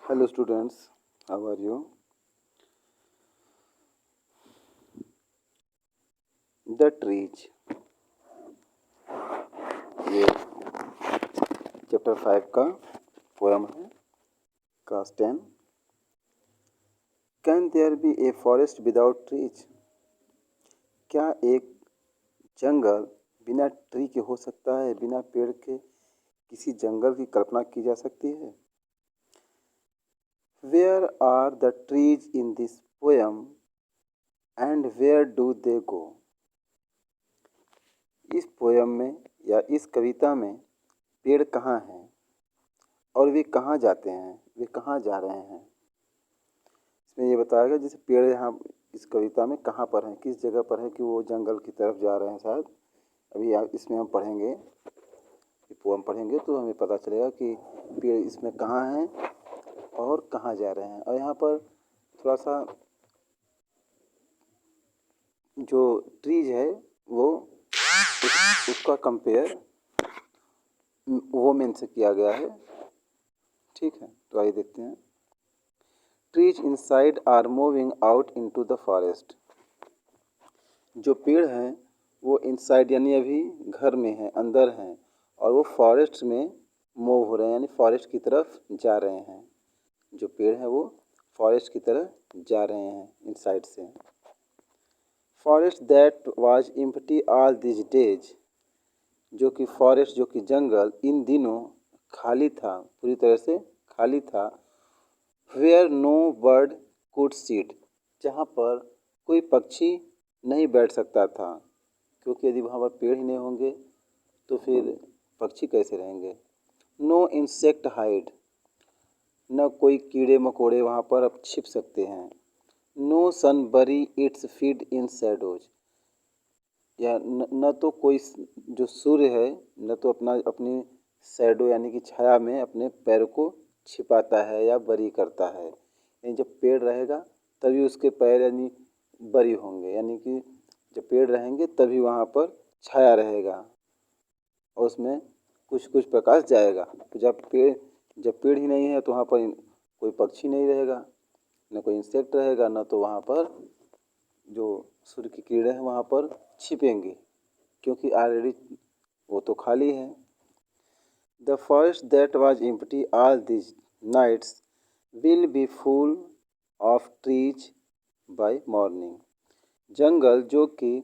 Hello students, how are you? The Trees, ये chapter 5 का poem है। Class 10। Can there be a forest without trees? क्या एक जंगल बिना ट्री के हो सकता है? बिना पेड़ के किसी जंगल की कल्पना की जा सकती है? Where are the trees in this poem and where do they go? इस पोएम में या इस कविता में पेड़ कहाँ हैं और वे कहाँ जाते हैं, वे कहाँ जा रहे हैं? इसमें ये बताया गया जैसे पेड़ यहाँ इस कविता में कहाँ पर हैं, किस जगह पर है कि वो जंगल की तरफ जा रहे हैं शायद। अभी इसमें हम पढ़ेंगे, ये पोएम पढ़ेंगे तो हमें पता चलेगा कि पेड़ इसमें कहाँ हैं और कहाँ जा रहे हैं। और यहाँ पर थोड़ा सा जो ट्रीज है वो उसका कंपेयर वोमेन से किया गया है। ठीक है, तो आइए देखते हैं। Trees inside are moving out into the forest. जो पेड़ हैं वो इनसाइड यानी अभी घर में हैं, अंदर हैं, और वो फॉरेस्ट में मूव हो रहे हैं यानी फॉरेस्ट की तरफ जा रहे हैं। जो पेड़ हैं वो फॉरेस्ट की तरफ जा रहे हैं इनसाइड से। Forest that was empty all this days, जो कि फॉरेस्ट जो कि जंगल इन दिनों खाली था, पूरी तरह से खाली था। Where no bird could sit, जहाँ पर कोई पक्षी नहीं बैठ सकता था, क्योंकि यदि वहाँ पर पेड़ ही नहीं होंगे तो फिर पक्षी कैसे रहेंगे। नो इंसेक्ट हाइड, न कोई कीड़े मकोड़े वहाँ पर अब छिप सकते हैं। नो सन बरी इट्स फीड इन शैडोज, या न तो कोई जो सूर्य है न तो अपनी शैडो यानी कि छाया में अपने पैर को छिपाता है या बरी करता है। यानी जब पेड़ रहेगा तभी उसके पैर यानी बरी होंगे, यानी कि जब पेड़ रहेंगे तभी वहाँ पर छाया रहेगा और उसमें कुछ कुछ प्रकाश जाएगा। तो जब पेड़ ही नहीं है तो वहाँ पर कोई पक्षी नहीं रहेगा, न कोई इंसेक्ट रहेगा, न तो वहाँ पर जो सूर्य की किरणें हैं वहाँ पर छिपेंगी, क्योंकि ऑलरेडी वो तो खाली है। The forest that was empty all this nights will be full of trees by morning. जंगल जो कि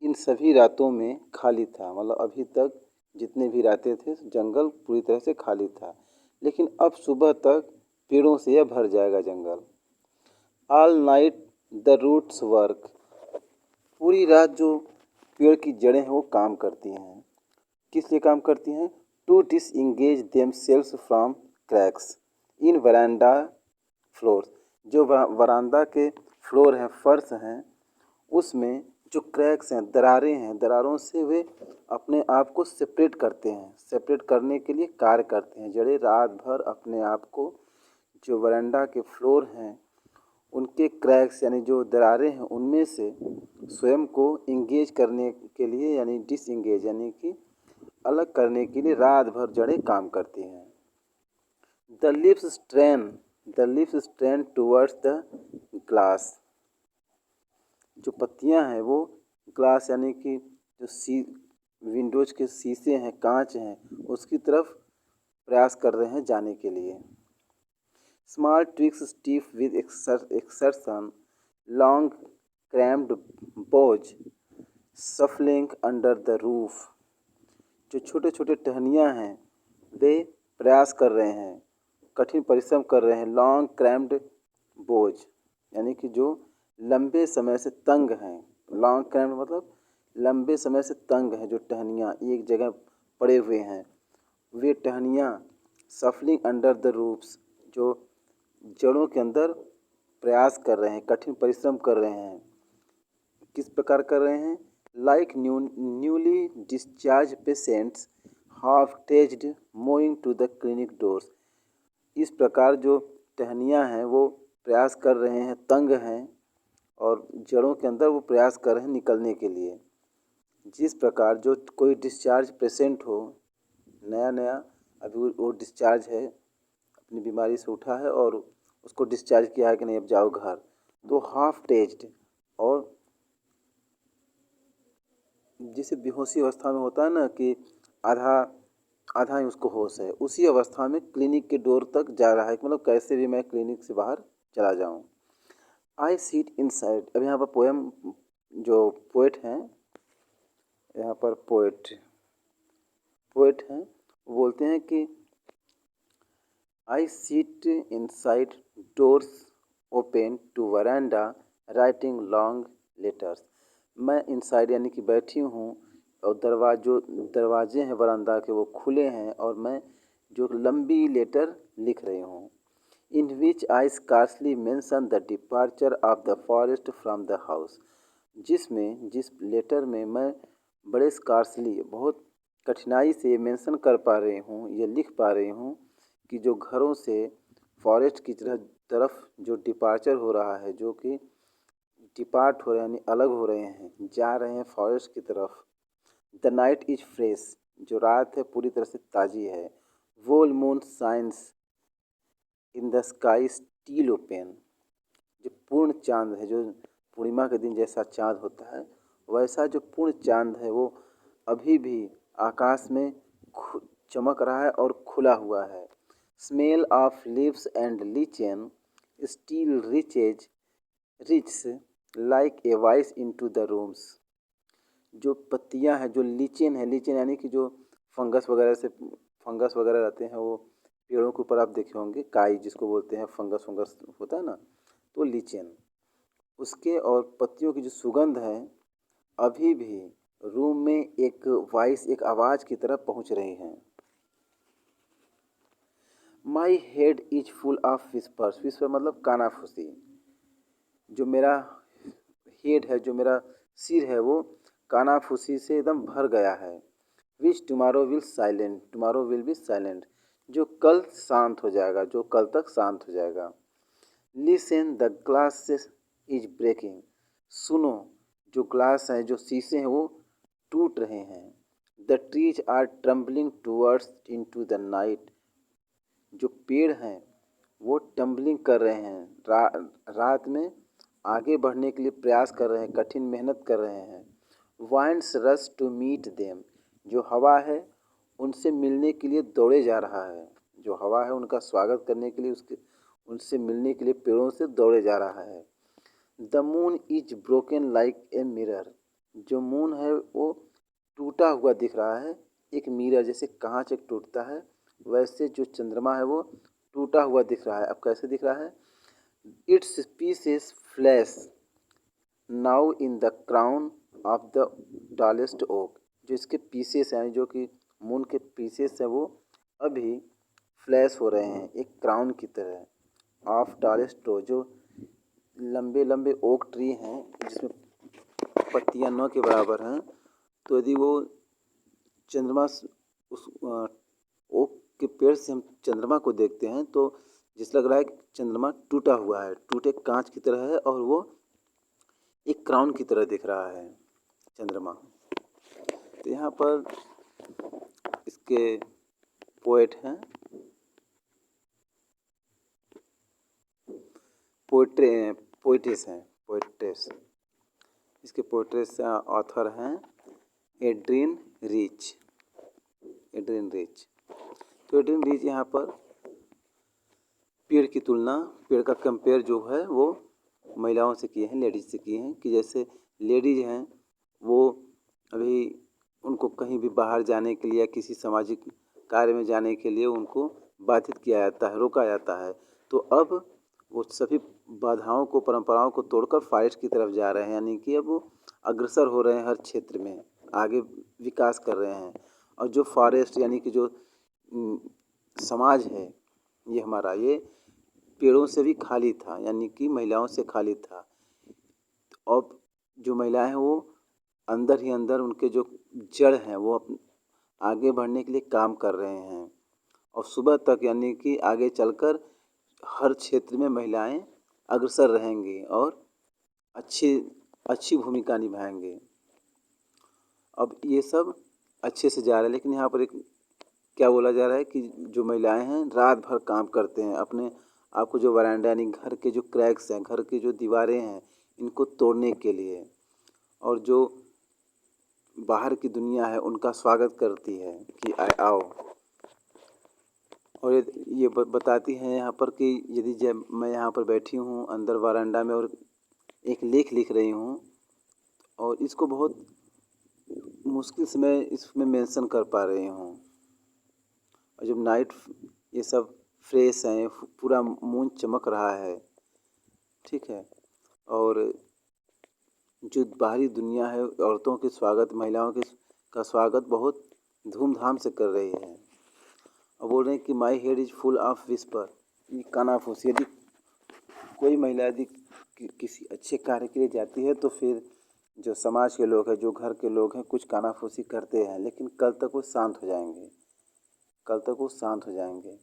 इन सभी रातों में खाली था, मतलब अभी तक जितने भी रातें थे जंगल पूरी तरह से खाली था, लेकिन अब सुबह तक पेड़ों से यह भर जाएगा जंगल। All night the roots work, पूरी रात जो पेड़ की जड़ें हैं वो काम करती हैं। किस लिए काम करती हैं? To disengage themselves from cracks in veranda floor, जो वरांदा के फ्लोर हैं, फर्श हैं, उसमें जो क्रैक्स हैं, दरारें हैं, दरारों से वे अपने आप को सेपरेट करते हैं, सेपरेट करने के लिए कार्य करते हैं। जड़ें रात भर अपने आप को जो वरांडा के फ्लोर हैं उनके क्रैक्स यानी जो दरारें हैं उनमें से स्वयं को इंगेज करने के लिए यानी डिसएंगेज यानी कि अलग करने के लिए रात भर जड़ें काम करती हैं। The leaves strain towards the glass, जो पत्तियां हैं वो ग्लास यानी कि जो विंडोज के शीशे हैं, कांच हैं, उसकी तरफ प्रयास कर रहे हैं जाने के लिए। Small twigs stiff with exertion, long cramped बोझ सफलिंग अंडर द रूफ, जो छोटे छोटे टहनियाँ हैं वे प्रयास कर रहे हैं, कठिन परिश्रम कर रहे हैं। लॉन्ग क्रैम्प्ड बोझ यानी कि जो लंबे समय से तंग हैं। लॉन्ग क्रैम्प्ड मतलब लंबे समय से तंग हैं, जो टहनियाँ एक जगह पड़े हुए हैं वे टहनियाँ। सफलिंग अंडर द रूफ्स, जो जड़ों के अंदर प्रयास कर रहे हैं, कठिन परिश्रम कर रहे हैं। किस प्रकार कर रहे हैं? Like newly discharge patients half dazed moving to the clinic doors, इस प्रकार जो टहनियाँ हैं वो प्रयास कर रहे हैं, तंग हैं और जड़ों के अंदर वो प्रयास कर रहे हैं निकलने के लिए। जिस प्रकार जो कोई डिस्चार्ज पेशेंट हो, नया नया अभी वो डिस्चार्ज है अपनी बीमारी से उठा है और उसको डिस्चार्ज किया है कि नहीं अब जाओ घर, तो हाफ डेज्ड और जिसे बेहोशी अवस्था में होता है ना कि आधा आधा ही उसको होश है, उसी अवस्था में क्लिनिक के डोर तक जा रहा है कि मतलब कैसे भी मैं क्लिनिक से बाहर चला जाऊं। आई सीट इनसाइड। अब यहाँ पर पोएम जो पोएट हैं, यहाँ पर पोएट हैं, वो बोलते हैं कि I sit inside, doors open to veranda, writing long letters. मैं इनसाइड यानी कि बैठी हूँ और दरवाजे हैं वरांडा के वो खुले हैं और मैं जो लंबी लेटर लिख रही हूँ। In which I scarcely mention the departure of the forest from the house. जिस लेटर में मैं बड़े स्कार्सली बहुत कठिनाई से मेंशन कर पा रही हूँ, ये लिख पा रही हूँ कि जो घरों से फॉरेस्ट की तरफ जो डिपार्चर हो रहा है, जो कि डिपार्ट हो रहे हैं यानी अलग हो रहे हैं, जा रहे हैं फॉरेस्ट की तरफ। द नाइट इज फ्रेश, जो रात है पूरी तरह से ताज़ी है। Whole moon shines in the sky still open, जो पूर्ण चांद है, जो पूर्णिमा के दिन जैसा चांद होता है वैसा जो पूर्ण चांद है वो अभी भी आकाश में चमक रहा है और खुला हुआ है। Smell of leaves and lichen steel rich like a voice into the rooms. जो पत्तियां हैं, जो लीचेन है, लीचेन यानी कि जो फंगस वगैरह रहते हैं, वो पेड़ों के ऊपर आप देखे होंगे, काई जिसको बोलते हैं, फंगस होता है ना, तो लीचेन उसके और पत्तियों की जो सुगंध है अभी भी रूम में एक आवाज़ की तरफ पहुंच रही है। My head is full of whispers, whisper मतलब कानाफूसी। जो मेरा हेड है, जो मेरा सिर है, वो कानाफूसी से एकदम भर गया है। विच टुमारो विल बी साइलेंट, जो कल शांत हो जाएगा, जो कल तक शांत हो जाएगा। Listen the glass is breaking, सुनो जो ग्लास है, जो शीशे हैं, वो टूट रहे हैं। The trees are trembling towards into the night, जो पेड़ हैं वो टम्बलिंग कर रहे हैं, रात में आगे बढ़ने के लिए प्रयास कर रहे हैं, कठिन मेहनत कर रहे हैं। Winds rush to meet them, जो हवा है उनसे मिलने के लिए दौड़े जा रहा है, जो हवा है उनका स्वागत करने के लिए उनसे मिलने के लिए पेड़ों से दौड़े जा रहा है। The moon is broken like a mirror, जो मून है वो टूटा हुआ दिख रहा है, एक मिरर जैसे कांच एक टूटता है वैसे जो चंद्रमा है वो टूटा हुआ दिख रहा है। अब कैसे दिख रहा है? Its pieces flash now in the crown of the tallest oak, जो इसके पीसेस हैं, जो कि मून के पीसेस हैं, वो अभी फ्लैश हो रहे हैं एक क्राउन की तरह। ऑफ टॉलेस्ट ओक, जो लंबे लंबे ओक ट्री हैं जिसमें पत्तियां 9 के बराबर हैं, तो यदि वो चंद्रमा उस ओक के पेड़ से हम चंद्रमा को देखते हैं तो जिस लग रहा है कि चंद्रमा टूटा हुआ है, टूटे कांच की तरह है और वो एक क्राउन की तरह दिख रहा है चंद्रमा। तो यहाँ पर इसके पोएट हैं, पोएट्रेस। इसके पोएट्रेस ऑथर हैं एड्रिन रिच। तो एड्रिन रिच यहाँ पर पेड़ का कंपेयर जो है वो महिलाओं से किए हैं, लेडीज से किए हैं, कि जैसे लेडीज हैं वो अभी उनको कहीं भी बाहर जाने के लिए या किसी सामाजिक कार्य में जाने के लिए उनको बाधित किया जाता है, रोका जाता है। तो अब वो सभी बाधाओं को, परंपराओं को तोड़कर फॉरेस्ट की तरफ जा रहे हैं, यानी कि अब वो अग्रसर हो रहे हैं, हर क्षेत्र में आगे विकास कर रहे हैं। और जो फॉरेस्ट यानी कि जो समाज है ये हमारा, ये पेड़ों से भी खाली था, यानी कि महिलाओं से खाली था। अब जो महिलाएं हैं वो अंदर ही अंदर उनके जो जड़ हैं वो आगे बढ़ने के लिए काम कर रहे हैं और सुबह तक यानी कि आगे चलकर हर क्षेत्र में महिलाएं अग्रसर रहेंगी और अच्छी भूमिका निभाएंगे। अब ये सब अच्छे से जा रहा है, लेकिन यहाँ पर एक क्या बोला जा रहा है कि जो महिलाएं हैं रात भर काम करते हैं अपने आपको जो वरांडा यानी घर के जो क्रैक्स हैं, घर की जो दीवारें हैं, इनको तोड़ने के लिए, और जो बाहर की दुनिया है उनका स्वागत करती है कि आओ। और ये बताती हैं यहाँ पर कि यदि जब मैं यहाँ पर बैठी हूँ अंदर वरांडा में और एक लेख लिख रही हूँ, और इसको बहुत मुश्किल से मैं इसमें मेंशन कर पा रही हूँ, और जब नाइट ये सब फ्रेश हैं, पूरा मून चमक रहा है, ठीक है, और जो बाहरी दुनिया है औरतों के स्वागत, महिलाओं के का स्वागत बहुत धूमधाम से कर रही है। और बोल रहे हैं कि my head is full of whisper, ये कानाफूसी। यदि कोई महिला यदि किसी अच्छे कार्य के लिए जाती है तो फिर जो समाज के लोग हैं, जो घर के लोग हैं, कुछ कानाफूसी करते हैं, लेकिन कल तक वो शांत हो जाएंगे, कल तक वो शांत हो जाएंगे।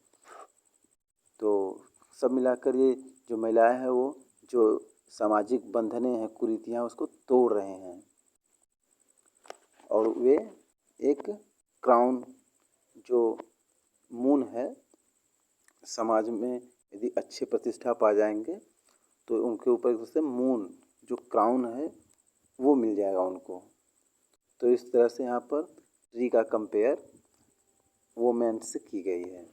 तो सब मिलाकर ये जो महिलाएं हैं वो जो सामाजिक बंधनें हैं, कुरीतियाँ, उसको तोड़ रहे हैं, और वे एक क्राउन जो मून है समाज में यदि अच्छे प्रतिष्ठा पा जाएंगे तो उनके ऊपर से मून जो क्राउन है वो मिल जाएगा उनको। तो इस तरह से यहाँ पर ट्री का कंपेयर वोमेन से की गई है।